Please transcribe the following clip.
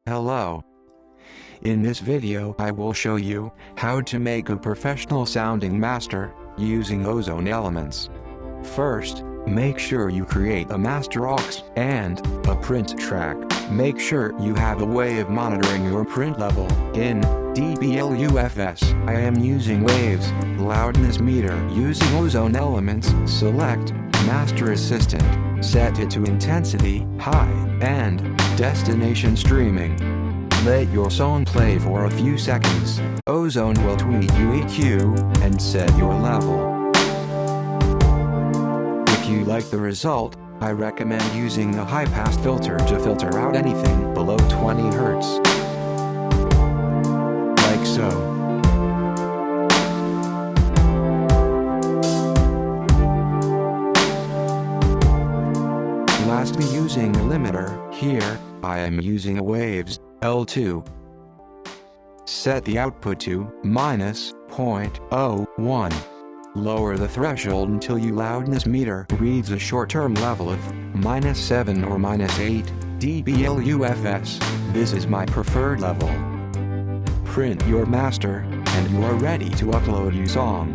Hello. In this video I will show you how to make a professional sounding master using Ozone elements. First, make sure you create a master aux and a print track. Make sure you have a way of monitoring your print level. In LUFS, I am using waves, loudness meter. Using Ozone elements, select Master Assistant, set it to intensity, high, and destination streaming. Let your song play for a few seconds. Ozone will tweak your EQ and set your level. If you like the result, I recommend using a high-pass filter to filter out anything below 20 Hz. Like so. Lastly, using a limiter, here, I am using a waves, L2. Set the output to -0.01. Lower the threshold until your loudness meter reads a short-term level of -7 or -8 dBLUFS. This is my preferred level. Print your master, and you are ready to upload your song.